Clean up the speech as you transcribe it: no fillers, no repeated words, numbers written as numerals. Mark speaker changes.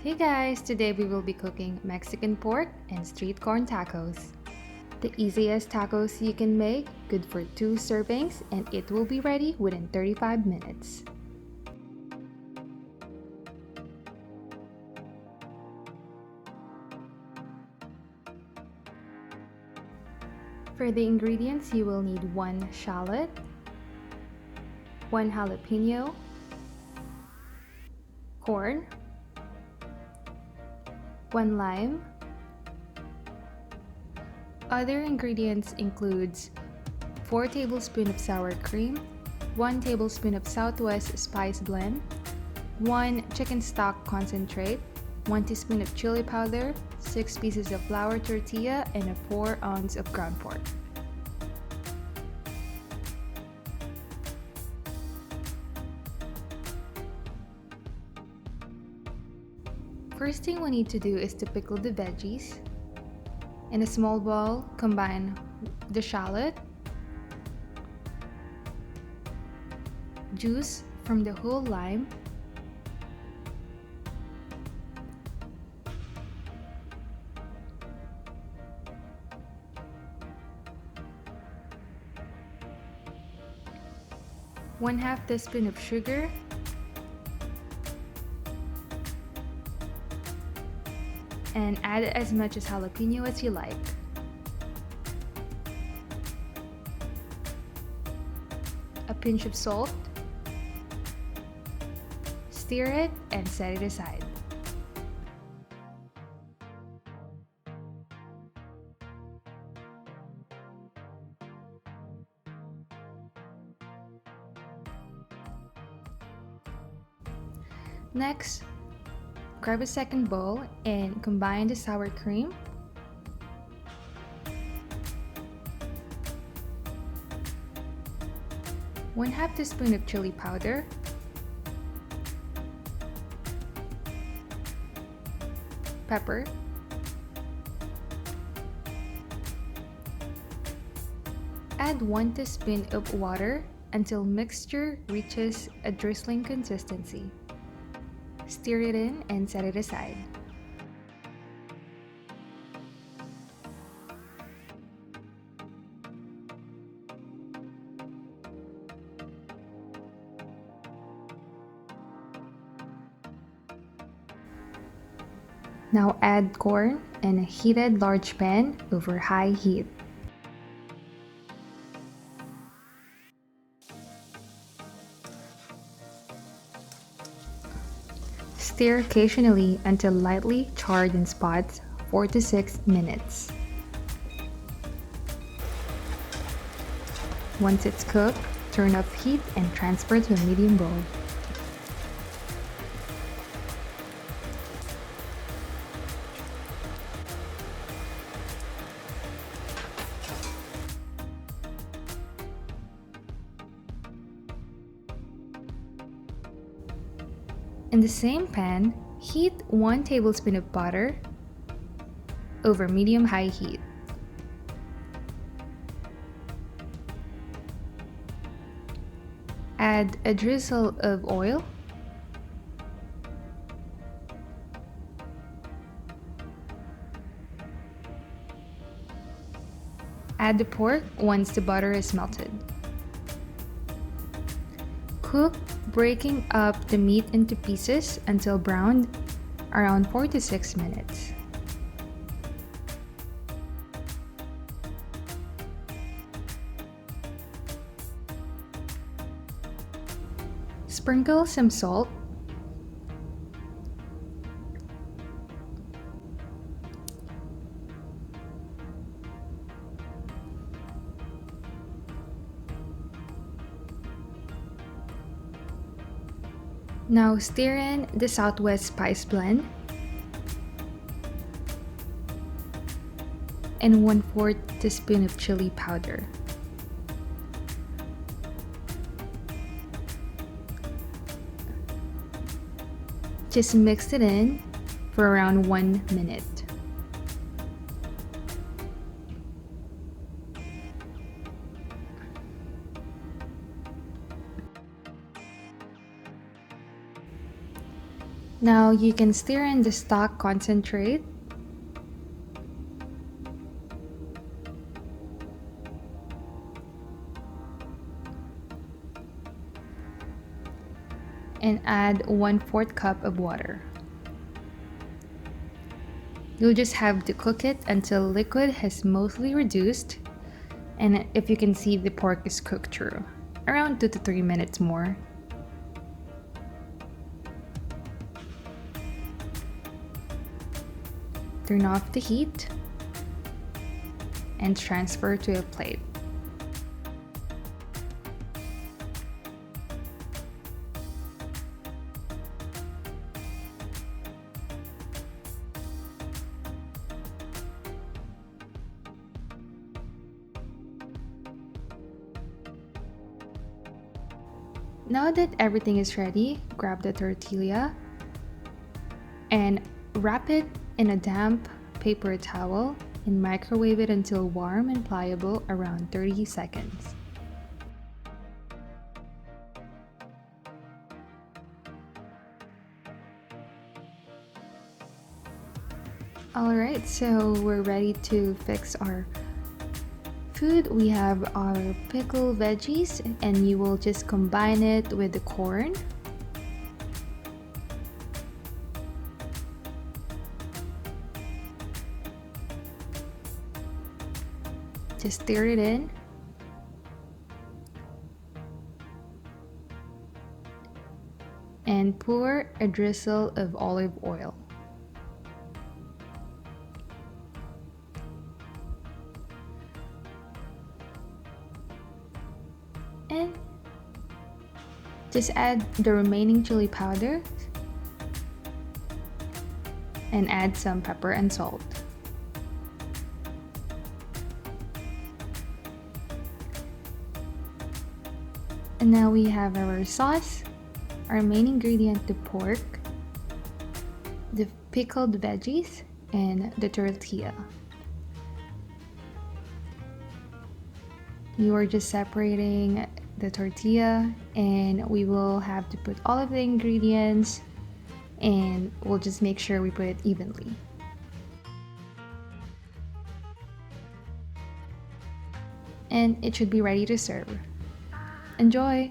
Speaker 1: Hey guys, today we will be cooking Mexican pork and street corn tacos. The easiest tacos you can make, good for 2 servings, and it will be ready within 35 minutes. For the ingredients, you will need 1 shallot, 1 jalapeno, corn, 1 lime. Other ingredients includes 4 tablespoons of sour cream, 1 tablespoon of Southwest spice blend, 1 chicken stock concentrate, 1 teaspoon of chili powder, 6 pieces of flour tortilla, and a 4 ounce of ground pork. First thing we need to do is to pickle the veggies. In a small bowl, combine the shallot, juice from the whole lime, ½ teaspoon of sugar, and add as much as jalapeno as you like. A pinch of salt. Stir it and set it aside. Next, grab a second bowl and combine the sour cream, ½ teaspoon of chili powder, pepper, add 1 teaspoon of water until mixture reaches a drizzling consistency. Stir it in and set it aside. Now add corn in a heated large pan over high heat. Stir occasionally until lightly charred in spots, 4 to 6 minutes. Once it's cooked, turn off heat and transfer to a medium bowl. In the same pan, heat 1 tablespoon of butter over medium-high heat. Add a drizzle of oil, add the pork once the butter is melted. Cook, breaking up the meat into pieces until browned, around 4 to 6 minutes. Sprinkle some salt, now stir in the Southwest spice blend and 1/4 teaspoon of chili powder. Just mix it in for around 1 minute. Now you can stir in the stock concentrate. And add 1/4 cup of water. You'll just have to cook it until liquid has mostly reduced, and if you can see, the pork is cooked through, around 2 to 3 minutes more. Turn off the heat and transfer to a plate. Now that everything is ready, grab the tortilla and wrap it in a damp paper towel and microwave it until warm and pliable, around 30 seconds. Alright, so we're ready to fix our food. We have our pickled veggies, and you will just combine it with the corn. Just stir it in. And pour a drizzle of olive oil. And just add the remaining chili powder and add some pepper and salt. And now we have our sauce, our main ingredient, the pork, the pickled veggies, and the tortilla. You are just separating the tortilla, and we will have to put all of the ingredients, and we'll just make sure we put it evenly. And it should be ready to serve. Enjoy!